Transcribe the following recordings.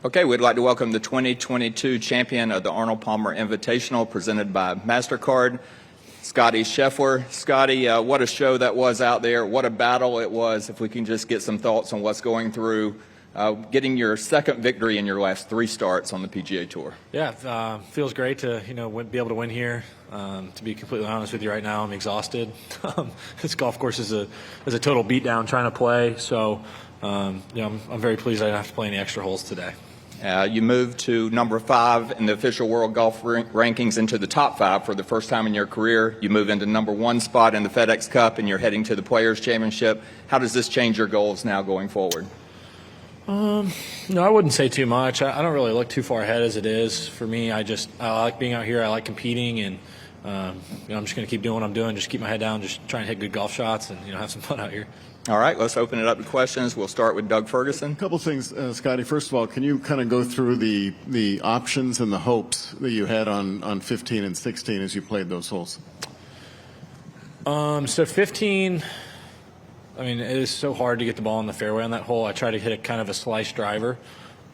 Okay, we'd like to welcome the 2022 champion of the Arnold Palmer Invitational presented by MasterCard, Scottie Scheffler. Scottie, what a show that was out there. What a battle it was. If we can just get some thoughts on what's going through getting your second victory in your last 3 starts on the PGA Tour. Yeah, feels great to be able to win here. To be completely honest with you, right now I'm exhausted. This golf course is a total beatdown trying to play. So I'm very pleased I didn't have to play any extra holes today. You moved to number 5 in the official world golf rankings, into the top 5 for the first time in your career. You move into number 1 spot in the FedEx Cup, and you're heading to the Players Championship. How does this change your goals now going forward? No, I wouldn't say too much. I don't really look too far ahead as it is. For me, I like being out here. I like competing, and I'm just going to keep doing what I'm doing. Just keep my head down, just try and hit good golf shots, and have some fun out here. All right, let's open it up to questions. We'll start with Doug Ferguson. A couple things, Scottie. First of all, can you kind of go through the options and the hopes that you had on 15 and 16 as you played those holes? So 15, it is so hard to get the ball in the fairway on that hole. I tried to hit a kind of a slice driver,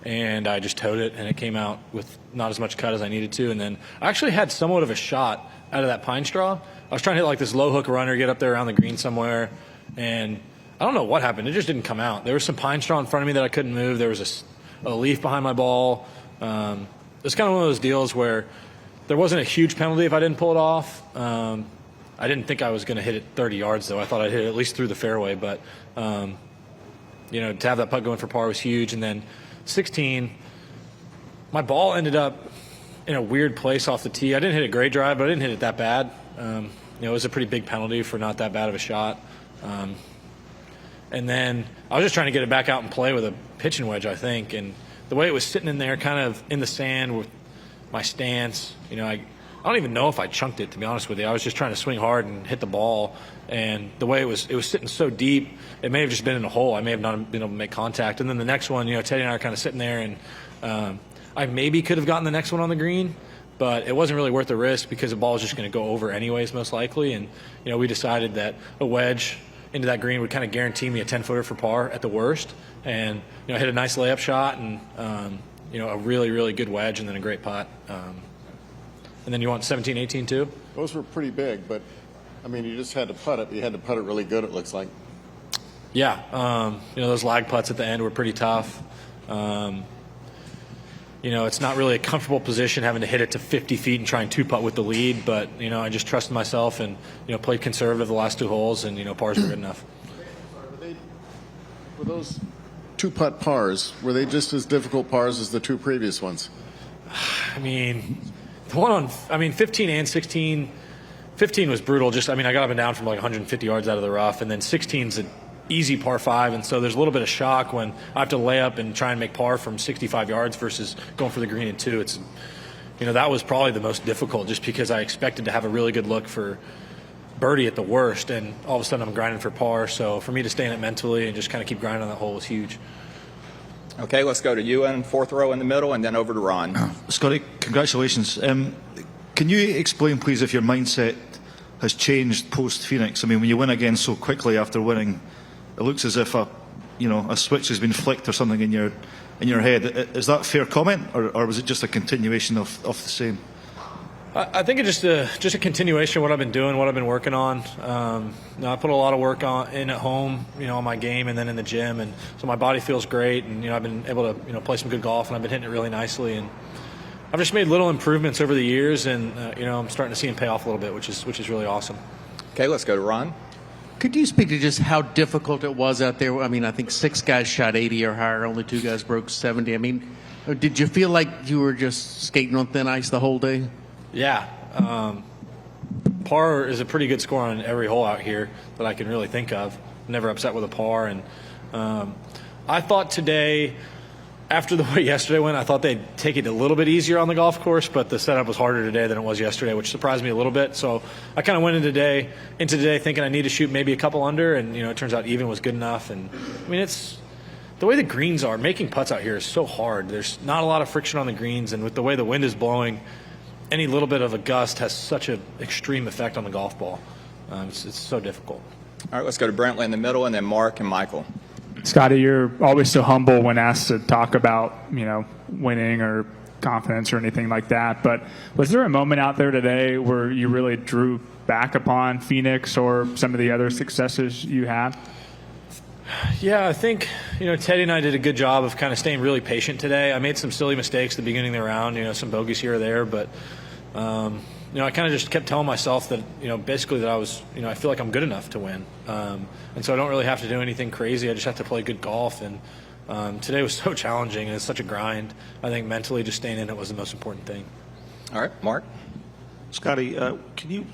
and I just towed it, and it came out with not as much cut as I needed to. And then I actually had somewhat of a shot out of that pine straw. I was trying to hit like this low hook runner, get up there around the green somewhere, and I don't know what happened. It just didn't come out. There was some pine straw in front of me that I couldn't move. There was a leaf behind my ball. It's kind of one of those deals where there wasn't a huge penalty if I didn't pull it off. I didn't think I was going to hit it 30 yards, though. I thought I'd hit it at least through the fairway. But, to have that putt going for par was huge. And then 16, my ball ended up in a weird place off the tee. I didn't hit a great drive, but I didn't hit it that bad. It was a pretty big penalty for not that bad of a shot. And then I was just trying to get it back out and play with a pitching wedge, I think. And the way it was sitting in there kind of in the sand with my stance, I don't even know if I chunked it, to be honest with you. I was just trying to swing hard and hit the ball. And the way it was sitting so deep, it may have just been in a hole. I may have not been able to make contact. And then the next one, Teddy and I are kind of sitting there, and I maybe could have gotten the next one on the green, but it wasn't really worth the risk because the ball was just going to go over anyways, most likely. And, we decided that a wedge into that green would kind of guarantee me a 10-footer for par at the worst. And, hit a nice layup shot and, a really, really good wedge and then a great putt. And then you want 17, 18 too? Those were pretty big, but, you just had to putt it. You had to putt it really good, it looks like. Yeah. Those lag putts at the end were pretty tough. It's not really a comfortable position having to hit it to 50 feet and try and 2-putt with the lead, but, I just trusted myself and, played conservative the last 2 holes, and, pars were good enough. Were those 2-putt pars, were they just as difficult pars as the 2 previous ones? The one on, 15 and 16, 15 was brutal. I got up and down from like 150 yards out of the rough, and then 16's an easy par 5, and so there's a little bit of shock when I have to lay up and try and make par from 65 yards versus going for the green in 2. It's, that was probably the most difficult, just because I expected to have a really good look for birdie at the worst, and all of a sudden I'm grinding for par. So for me to stay in it mentally and just kind of keep grinding on that hole was huge. Okay, let's go to Ewan, 4th row in the middle, and then over to Ron. Scottie, congratulations. Can you explain, please, if your mindset has changed post-Phoenix? When you win again so quickly after winning, it looks as if a switch has been flicked or something in your head. Is that a fair comment, or was it just a continuation of the same? I think it's just a continuation of what I've been doing, what I've been working on. I put a lot of work in at home, on my game and then in the gym, and so my body feels great. And I've been able to play some good golf, and I've been hitting it really nicely. And I've just made little improvements over the years, and I'm starting to see them pay off a little bit, which is really awesome. Okay, let's go to Ron. Could you speak to just how difficult it was out there? I think 6 guys shot 80 or higher, only 2 guys broke 70. Did you feel like you were just skating on thin ice the whole day? Yeah. Par is a pretty good score on every hole out here that I can really think of. Never upset with a par. And I thought today, after the way yesterday went, I thought they'd take it a little bit easier on the golf course, but the setup was harder today than it was yesterday, which surprised me a little bit. So I kind of went into today thinking I need to shoot maybe a couple under, and it turns out even was good enough. And it's the way the greens are. Making putts out here is so hard. There's not a lot of friction on the greens, and with the way the wind is blowing, any little bit of a gust has such an extreme effect on the golf ball. It's so difficult. All right, let's go to Brantley in the middle, and then Mark and Michael. Scottie, you're always so humble when asked to talk about, winning or confidence or anything like that. But was there a moment out there today where you really drew back upon Phoenix or some of the other successes you had? Yeah, I think, Teddy and I did a good job of kind of staying really patient today. I made some silly mistakes at the beginning of the round, some bogeys here or there, but, I kind of just kept telling myself that, basically that I was, I feel like I'm good enough to win. And so I don't really have to do anything crazy. I just have to play good golf. And today was so challenging, and it's such a grind. I think mentally just staying in it was the most important thing. All right, Mark. Scottie, can you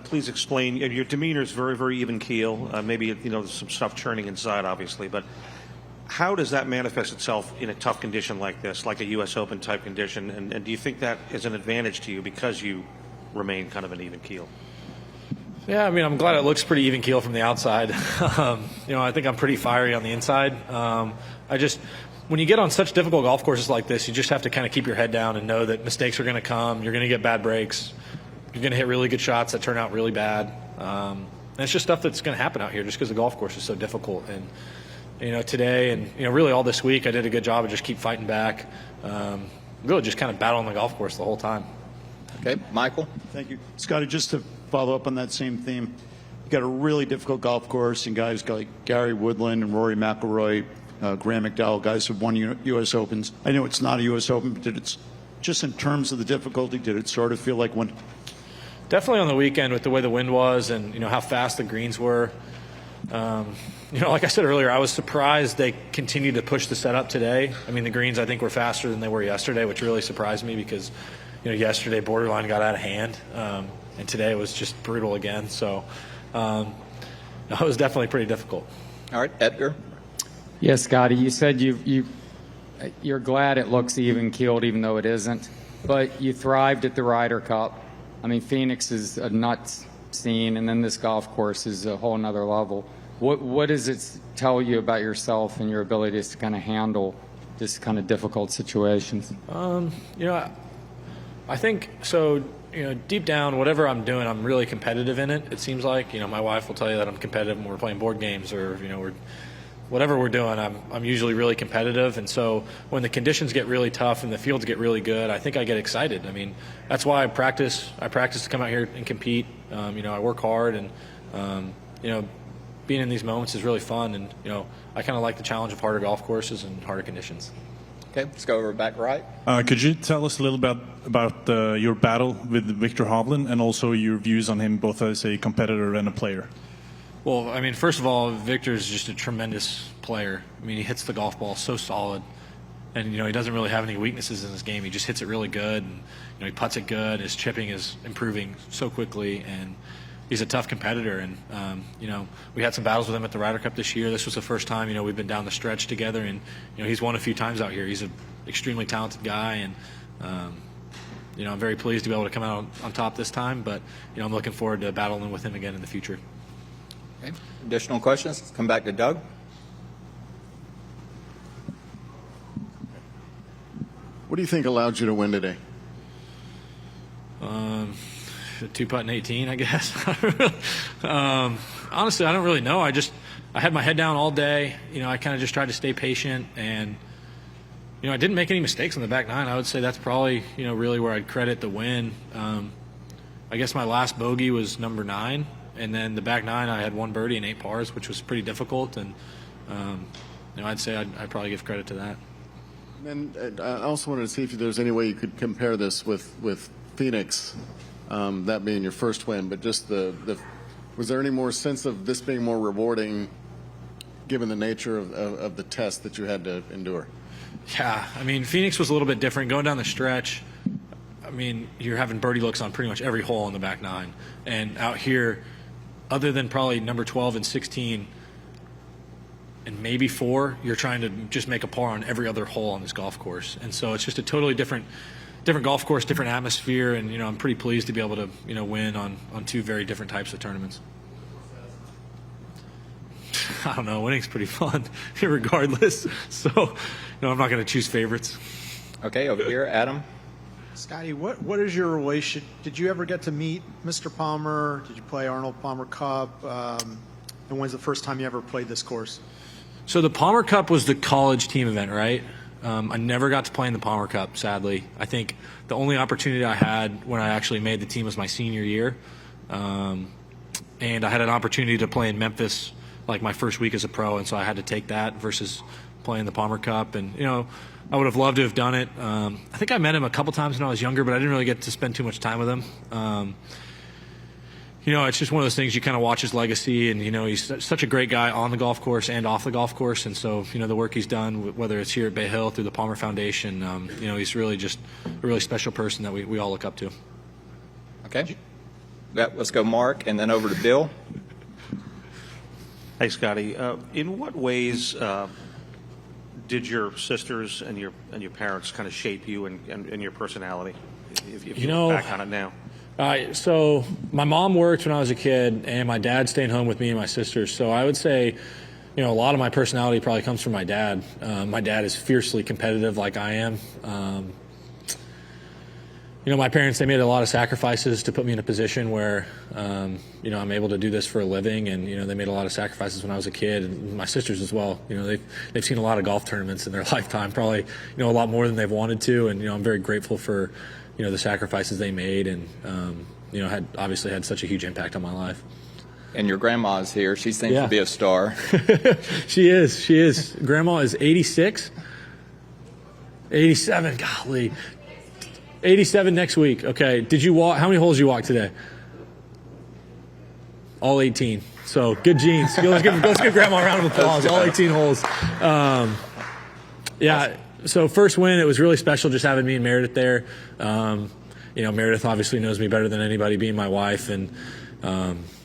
please explain? Your demeanor is very, very even keel. Maybe there's some stuff churning inside, obviously, but how does that manifest itself in a tough condition like this, like a U.S. Open type condition? And do you think that is an advantage to you because you remain kind of an even keel? Yeah, I'm glad it looks pretty even keel from the outside. I think I'm pretty fiery on the inside. When you get on such difficult golf courses like this, you just have to kind of keep your head down and know that mistakes are going to come. You're going to get bad breaks. You're going to hit really good shots that turn out really bad. And it's just stuff that's going to happen out here just because the golf course is so difficult. And, today and, really all this week, I did a good job of just keep fighting back. Really just kind of battling the golf course the whole time. Okay, Michael. Thank you. Scottie, just to follow up on that same theme, you got a really difficult golf course, and guys like Gary Woodland and Rory McIlroy, Graham McDowell, guys have won U.S. Opens. I know it's not a U.S. Open, but just in terms of the difficulty, did it sort of feel like one? Definitely on the weekend with the way the wind was and, how fast the greens were. Like I said earlier, I was surprised they continued to push the setup today. The greens I think were faster than they were yesterday, which really surprised me because, yesterday borderline got out of hand, and today it was just brutal again. So it was definitely pretty difficult. All right, Edgar. Yes, Scottie, you said you're glad it looks even keeled, even though it isn't. But you thrived at the Ryder Cup. Phoenix is a nuts scene, and then this golf course is a whole nother level. What does it tell you about yourself and your ability to kind of handle this kind of difficult situations? I think so. Deep down, whatever I'm doing, I'm really competitive in it. It seems like my wife will tell you that I'm competitive when we're playing board games or whatever we're doing. I'm usually really competitive, and so when the conditions get really tough and the fields get really good, I think I get excited. That's why I practice. I practice to come out here and compete. I work hard, and being in these moments is really fun. And I kind of like the challenge of harder golf courses and harder conditions. Okay, let's go over back right. Could you tell us a little bit about your battle with Viktor Hovland and also your views on him both as a competitor and a player? Well, first of all, Victor's just a tremendous player. He hits the golf ball so solid. And, he doesn't really have any weaknesses in his game. He just hits it really good. And, he putts it good. His chipping is improving so quickly. And he's a tough competitor. And, we had some battles with him at the Ryder Cup this year. This was the first time, we've been down the stretch together. And, he's won a few times out here. He's an extremely talented guy. And, I'm very pleased to be able to come out on top this time. But, I'm looking forward to battling with him again in the future. Okay. Additional questions? Let's come back to Doug. What do you think allowed you to win today? Two putt in 18, I guess. Honestly, I don't really know. I had my head down all day. I kind of just tried to stay patient, and I didn't make any mistakes on the back nine. I would say that's probably really where I'd credit the win. I guess my last bogey was number 9. And then the back nine, I had 1 birdie and 8 pars, which was pretty difficult. And, I'd say I'd probably give credit to that. And I also wanted to see if there's any way you could compare this with Phoenix, that being your first win. But just was there any more sense of this being more rewarding given the nature of the test that you had to endure? Yeah, Phoenix was a little bit different. Going down the stretch, you're having birdie looks on pretty much every hole on the back nine. And out here, other than probably number 12 and 16 and maybe 4, you're trying to just make a par on every other hole on this golf course. And so it's just a totally different golf course, different atmosphere, and I'm pretty pleased to be able to win on 2 very different types of tournaments. I don't know, winning's pretty fun regardless. So I'm not going to choose favorites. Okay, over here, Adam. Scottie, what is your relationship? Did you ever get to meet Mr. Palmer? Did you play Arnold Palmer Cup? And when's the first time you ever played this course? So the Palmer Cup was the college team event, right? I never got to play in the Palmer Cup, sadly. I think the only opportunity I had when I actually made the team was my senior year. And I had an opportunity to play in Memphis like my first week as a pro, and so I had to take that versus playing the Palmer Cup. And, you know, I would have loved to have done it. I think I met him a couple times when I was younger, but I didn't really get to spend too much time with him. You know, it's just one of those things, you kind of watch his legacy, and, you know, he's such a great guy on the golf course and off the golf course. And so, you know, the work he's done, whether it's here at Bay Hill through the Palmer Foundation, you know, he's really just a really special person that we all look up to. Okay. Yeah, let's go Mark, and then over to Bill. Hey, Scottie. In what ways did your sisters and your parents kind of shape you and your personality? If you look back on it now. So my mom worked when I was a kid, and my dad stayed home with me and my sisters. So I would say, you know, a lot of my personality probably comes from my dad. My dad is fiercely competitive like I am. You know, my parents, they made a lot of sacrifices to put me in a position where, you know, I'm able to do this for a living. And, you know, they made a lot of sacrifices when I was a kid, and my sisters as well. You know, they've seen a lot of golf tournaments in their lifetime, probably, you know, a lot more than they've wanted to. And, you know, I'm very grateful for, you know, the sacrifices they made, and, you know, obviously had such a huge impact on my life. And your grandma's here. She seems to be a star. She is. Grandma is 86. 87, golly. 87 next week. Okay. Did you walk? How many holes did you walk today? All 18. So good genes. Let's give Grandma a round of applause. All 18 holes. Yeah. So first win, it was really special just having me and Meredith there. You know, Meredith obviously knows me better than anybody, being my wife, and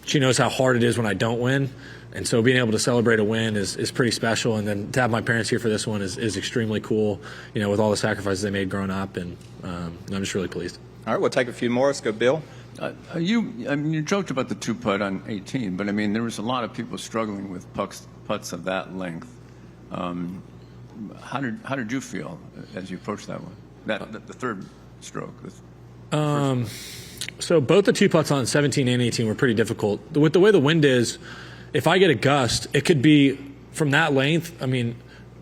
she knows how hard it is when I don't win. And so being able to celebrate a win is pretty special. And then to have my parents here for this one is extremely cool, you know, with all the sacrifices they made growing up. And I'm just really pleased. All right, we'll take a few more. Let's go, Bill. You joked about the 2-putt on 18, but I mean, there was a lot of people struggling with putts of that length. How did you feel as you approached that one? The third stroke. So both the 2 putts on 17 and 18 were pretty difficult. With the way the wind is, if I get a gust, it could be from that length. I mean,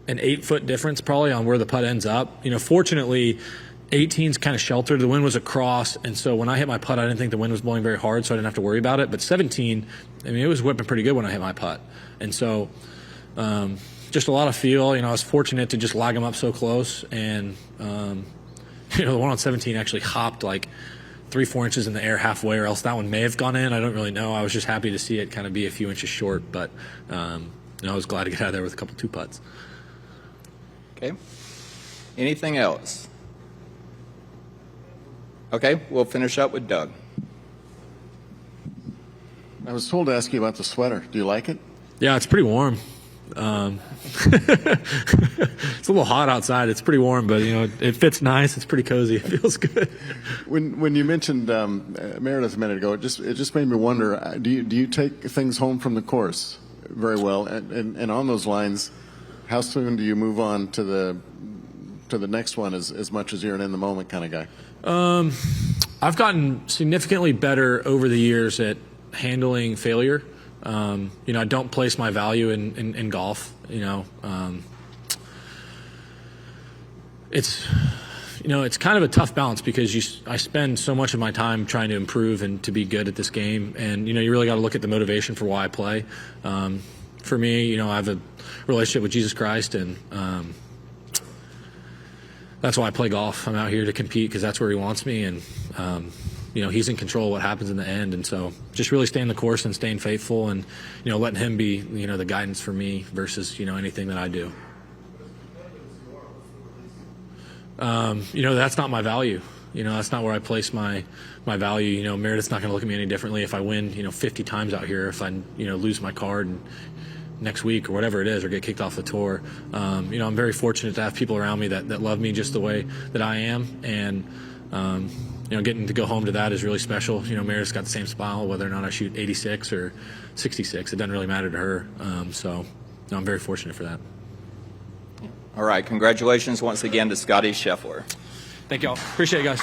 an 8-foot difference probably on where the putt ends up. You know, fortunately, 18's kind of sheltered. The wind was across, and so when I hit my putt, I didn't think the wind was blowing very hard, so I didn't have to worry about it. But 17, I mean, it was whipping pretty good when I hit my putt, and so. Just a lot of feel. You know, I was fortunate to just lag them up so close, and you know, the one on 17 actually hopped like 3-4 inches in the air halfway, or else that one may have gone in. I don't really know. I was just happy to see it kind of be a few inches short, but you know, I was glad to get out of there with a couple 2 putts. Okay. Anything else? Okay, we'll finish up with Doug. I was told to ask you about the sweater. Do you like it? Yeah, it's pretty warm. It's a little hot outside. It's pretty warm, but, you know, it fits nice. It's pretty cozy. It feels good. When you mentioned Meredith a minute ago, it just made me wonder, do you take things home from the course very well? And on those lines, how soon do you move on to the next one as much as you're an in-the-moment kind of guy? I've gotten significantly better over the years at handling failure. You know, I don't place my value in golf. You know, it's kind of a tough balance because I spend so much of my time trying to improve and to be good at this game, and you know, you really got to look at the motivation for why I play. For me, you know, I have a relationship with Jesus Christ, and that's why I play golf. I'm out here to compete because that's where He wants me, and you know, He's in control of what happens in the end. And so just really staying the course and staying faithful, and, you know, letting Him be, you know, the guidance for me versus, you know, anything that I do. You know, that's not my value. You know, that's not where I place my value. You know, Meredith's not going to look at me any differently if I win, you know, 50 times out here, if I, you know, lose my card next week or whatever it is, or get kicked off the tour. You know, I'm very fortunate to have people around me that love me just the way that I am. And, you know, getting to go home to that is really special. You know, Meredith's got the same smile, whether or not I shoot 86 or 66. It doesn't really matter to her. So, you know, I'm very fortunate for that. All right. Congratulations once again to Scottie Scheffler. Thank y'all. Appreciate it, guys.